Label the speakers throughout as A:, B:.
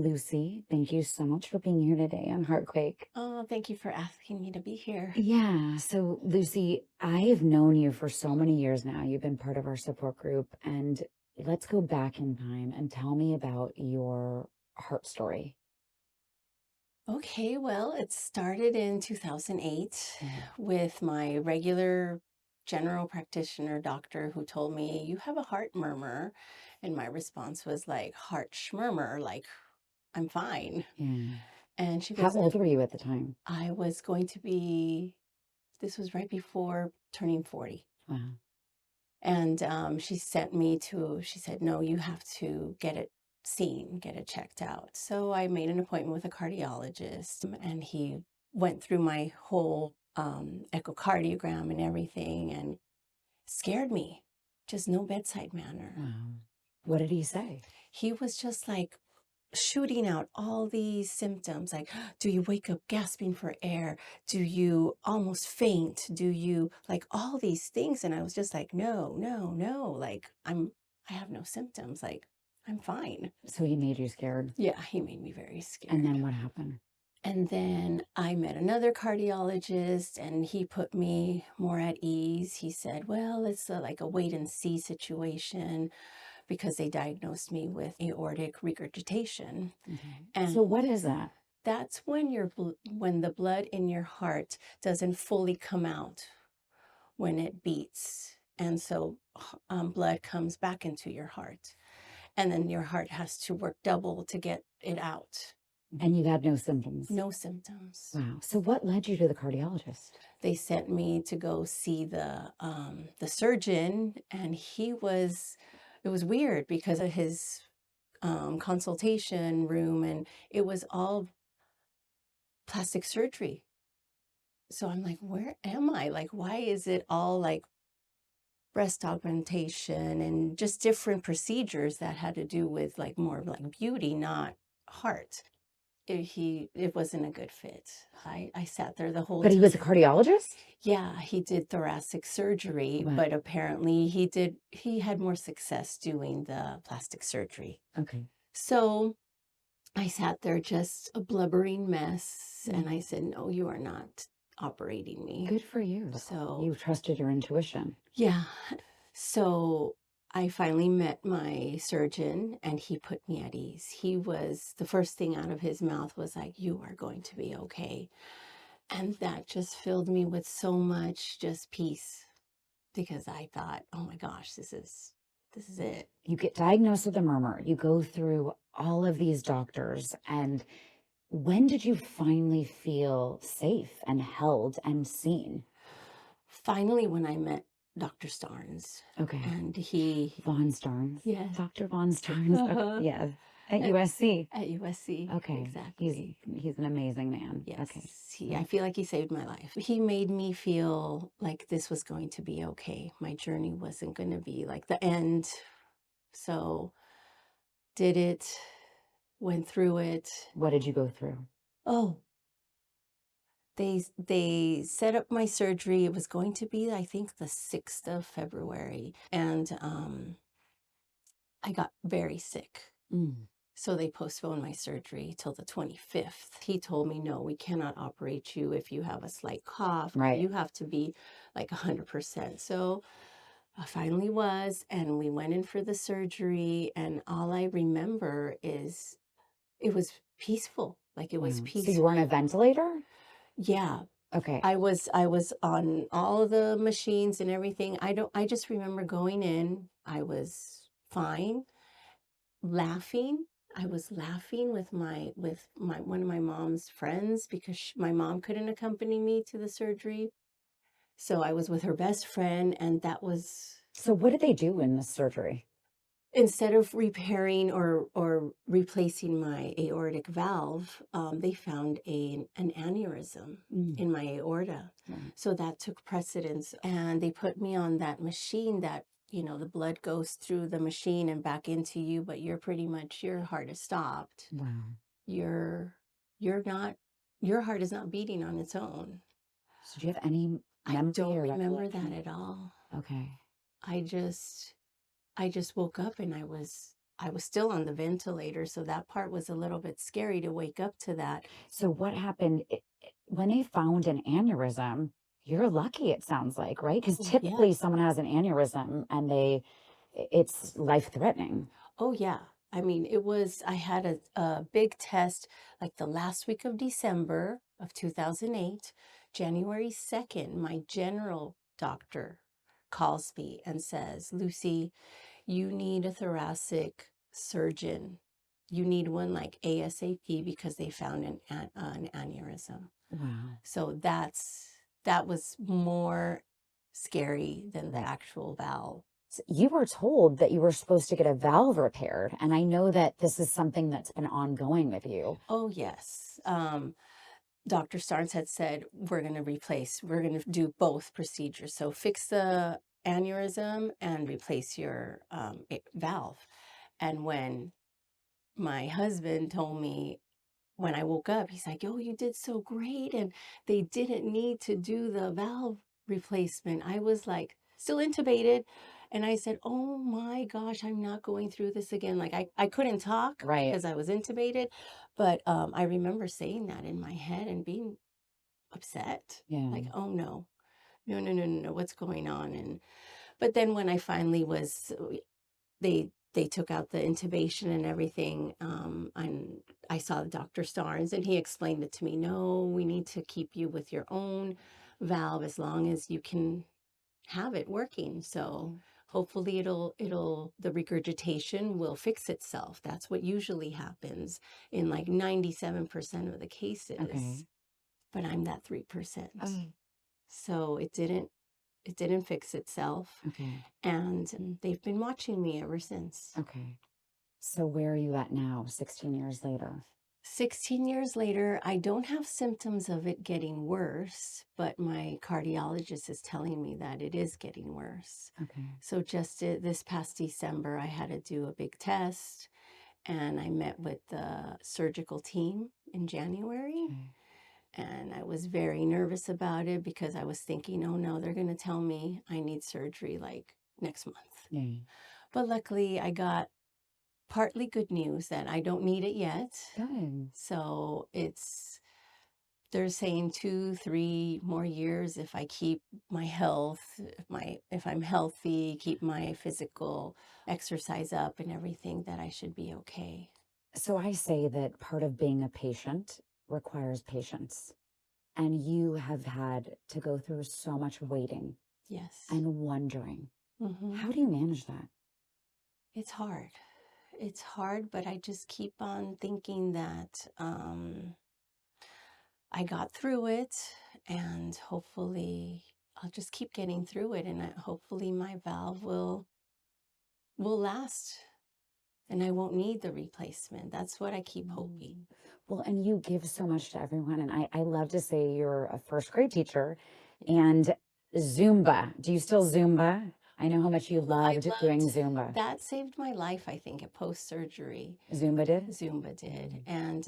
A: Lucy, thank you so much for being here today on Heartquake.
B: Oh, thank you for asking me to be here.
A: Yeah, so Lucy, I have known you for so many years now. You've been part of our support group, and let's go back in time and tell me about your heart story.
B: Okay, well, it started in 2008
A: Mm.
B: with my regular general practitioner doctor who told me, "You have a heart murmur." And my response was like, "Heart schmurmur, like I'm fine."
A: Yeah.
B: And she
A: How
B: goes,
A: old were you at the time?
B: I was going to be, this was right before turning 40.
A: Wow.
B: And she sent me to, she said, "No, you have to get it seen, get it checked out." So I made an appointment with a cardiologist, and he went through my whole echocardiogram and everything and scared me. Just no bedside manner.
A: Wow. What did he say?
B: He was just like, shooting out all these symptoms like, do you wake up gasping for air? Do you almost faint? Do you like all these things? And I was just like, no, no, no. Like, I have no symptoms. Like, I'm fine.
A: So he made you scared.
B: Yeah, he made me very
A: And
B: scared.
A: then what happened?
B: And then I met another cardiologist and he put me more at ease. He said, well, it's like a wait and see situation because they diagnosed me with aortic regurgitation.
A: Okay.
B: And
A: So what is that?
B: that's when when the blood in your heart doesn't fully come out when it beats. And so blood comes back into your heart. And then your heart has to work double to get it out.
A: And you had no symptoms.
B: No symptoms.
A: Wow. So what led you to the cardiologist?
B: They sent me to go see the surgeon, and it was weird because of his consultation room, and it was all plastic surgery. So I'm like, where am I? Like, why is it all like breast augmentation and just different procedures that had to do with like more like beauty, not heart? It wasn't a good fit. I sat there the whole
A: But he
B: time.
A: was a cardiologist?
B: Yeah, he did thoracic surgery,
A: Wow.
B: but apparently he had more success doing the plastic surgery.
A: Okay.
B: So I sat there just a blubbering mess, and I said, "No, you are not operating me."
A: Good for you.
B: So,
A: You trusted your intuition.
B: yeah. So I finally met my surgeon and he put me at ease. The first thing out of his mouth was like, "You are going to be okay." And that just filled me with so much just peace because I thought, "Oh my gosh, this is it."
A: You get diagnosed with a murmur. You go through all of these doctors. And when did you finally feel safe and held and seen?
B: Finally, when I met Dr. Starnes,
A: Okay.
B: and he,
A: Von Starnes.
B: yes,
A: Dr. Von Starnes. Okay. Yes. At
B: at,
A: USC.
B: at USC,
A: Okay.
B: exactly.
A: He's an amazing man.
B: Yes,
A: Okay.
B: I feel like he saved my life. He made me feel like this was going to be okay. My journey wasn't going to be like the end. So, did it, went through it.
A: What did you go through?
B: Oh, they set up my surgery. It was going to be, I think, the 6th of February, and I got very sick.
A: Mm.
B: So they postponed my surgery till the 25th. He told me, "No, we cannot operate you if you have a slight cough.
A: Right.
B: You have to be like 100%." So I finally was, and we went in for the surgery. And all I remember is it was peaceful. Like it was
A: Wow. So you
B: peaceful.
A: were on a ventilator?
B: Yeah.
A: Okay.
B: I was on all of the machines and everything. I just remember going in. I was fine, laughing. I was laughing with my one of my mom's friends because my mom couldn't accompany me to the surgery. So I was with her best friend, and that was,
A: So what did they do in the surgery?
B: instead of repairing or replacing my aortic valve, they found an aneurysm
A: Mm.
B: in my aorta.
A: Right.
B: So that took precedence, and they put me on that machine that, the blood goes through the machine and back into you, but your heart is stopped.
A: Wow.
B: You're you're not your heart is not beating on its own.
A: So do you have any
B: I
A: memory
B: don't
A: or
B: remember that
A: recollection?
B: at all.
A: Okay.
B: I just woke up and I was still on the ventilator, so that part was a little bit scary to wake up to that.
A: So what happened when they found an aneurysm? You're lucky, it sounds like, right? Because
B: Oh, yeah.
A: typically someone has an aneurysm and it's life threatening.
B: Oh, yeah. I mean, I had a big test like the last week of December of 2008. January 2nd, my general doctor calls me and says, Lucy, you need a thoracic surgeon. You need one like ASAP because they found an aneurysm.
A: Wow.
B: So that was more scary than the actual valve.
A: You were told that you were supposed to get a valve repaired, and I know that this is something that's been ongoing with you.
B: Oh, yes. Dr. Starnes had said, we're going to do both procedures. So fix the aneurysm and replace your valve. And when my husband told me when I woke up, he's like, "Oh, you did so great. And they didn't need to do the valve replacement." I was like, still intubated. And I said, "Oh my gosh, I'm not going through this again." Like I couldn't talk
A: Right.
B: because I was intubated. But I remember saying that in my head and being upset.
A: Yeah.
B: Like, oh no, no, no, no, no, no, what's going on? But then when I finally they took out the intubation and everything, and I saw Dr. Starnes, and he explained it to me. No, we need to keep you with your own valve as long as you can have it working. So hopefully the regurgitation will fix itself. That's what usually happens in like 97% of the cases.
A: Okay.
B: But I'm that 3%.
A: Oh,
B: So it didn't fix itself.
A: okay.
B: And they've been watching me ever since.
A: Okay. So where are you at now, 16 years later?
B: 16 years later, I don't have symptoms of it getting worse, but my cardiologist is telling me that it is getting worse.
A: Okay.
B: So just this past December, I had to do a big test and I met with the surgical team in January.
A: Okay.
B: And I was very nervous about it because I was thinking, oh no, they're going to tell me I need surgery like next month.
A: Yeah.
B: But luckily, I got partly good news that I don't need it yet.
A: Good.
B: So they're saying 2, 3 more years if I keep my health, if I'm healthy, keep my physical exercise up and everything, that I should be okay.
A: So I say that part of being a patient requires patience. And you have had to go through so much waiting
B: Yes.
A: and wondering.
B: hmm
A: How do you manage that?
B: It's hard. It's hard, but I just keep on thinking that I got through it and hopefully I'll just keep getting through it and hopefully my valve will last and I won't need the replacement. That's what I keep
A: Mm.
B: hoping.
A: Well, and you give so much to everyone. And I love to say you're a first grade teacher and Zumba. Do you still Zumba? I know how much you
B: I
A: loved
B: loved
A: doing Zumba.
B: that saved my life, I think, at post surgery.
A: Zumba did?
B: Zumba did. And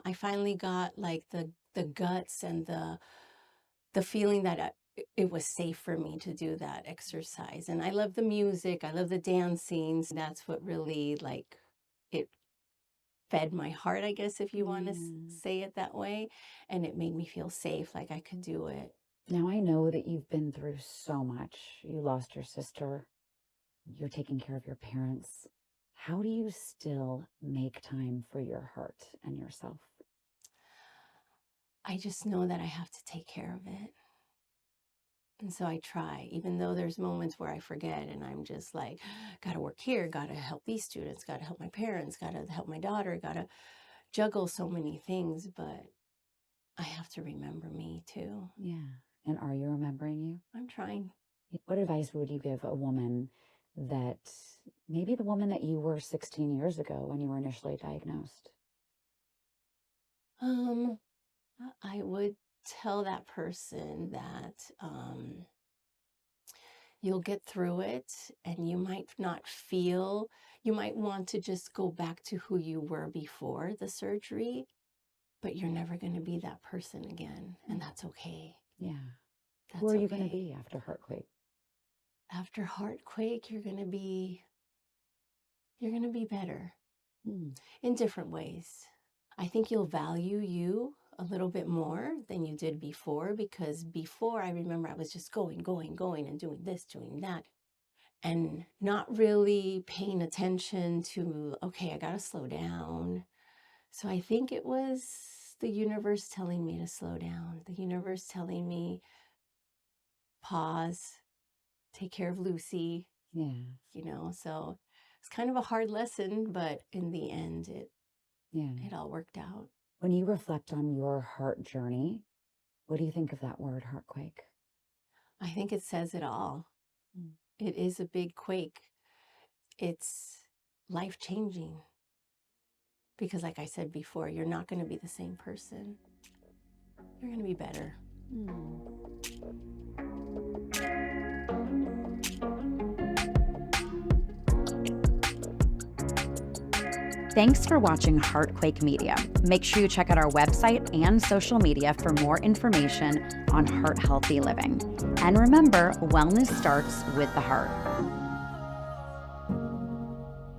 B: I finally got like the guts and the feeling that it was safe for me to do that exercise. And I love the music, I love the dancing. So that's what really like it fed my heart, I guess, if you want to
A: Yeah.
B: say it that way. And it made me feel safe, like I could do it.
A: Now I know that you've been through so much. You lost your sister. You're taking care of your parents. How do you still make time for your heart and yourself?
B: I just know that I have to take care of it. And so I try, even though there's moments where I forget and I'm just like, gotta work here, gotta help these students, gotta help my parents, gotta help my daughter, gotta juggle so many things, but I have to remember me too.
A: Yeah. And are you remembering you?
B: I'm trying.
A: What advice would you give a woman that maybe the woman that you were 16 years ago when you were initially diagnosed?
B: Um, I would tell that person that you'll get through it and you might want to just go back to who you were before the surgery, but you're never going to be that person again. And that's okay.
A: Yeah. Who
B: That's
A: are you going to
B: okay.
A: be after Heartquake?
B: After Heartquake, you're going to be you're going to be better
A: Mm.
B: in different ways. I think you'll value you a little bit more than you did before, because before I remember I was just going and doing this, doing that, and not really paying attention to, okay, I got to slow down. So I think it was the universe telling me to slow down, the universe telling me, pause, take care of Lucy,
A: Yeah.
B: so it's kind of a hard lesson, but in the end,
A: Yeah.
B: it all worked out.
A: When you reflect on your heart journey, what do you think of that word, heartquake?
B: I think it says it all.
A: Mm.
B: It is a big quake. It's life-changing because, like I said before, you're not going to be the same person. You're going to be better.
C: Thanks for watching Heartquake Media. Make sure you check out our website and social media for more information on heart healthy living. And remember, wellness starts with the heart.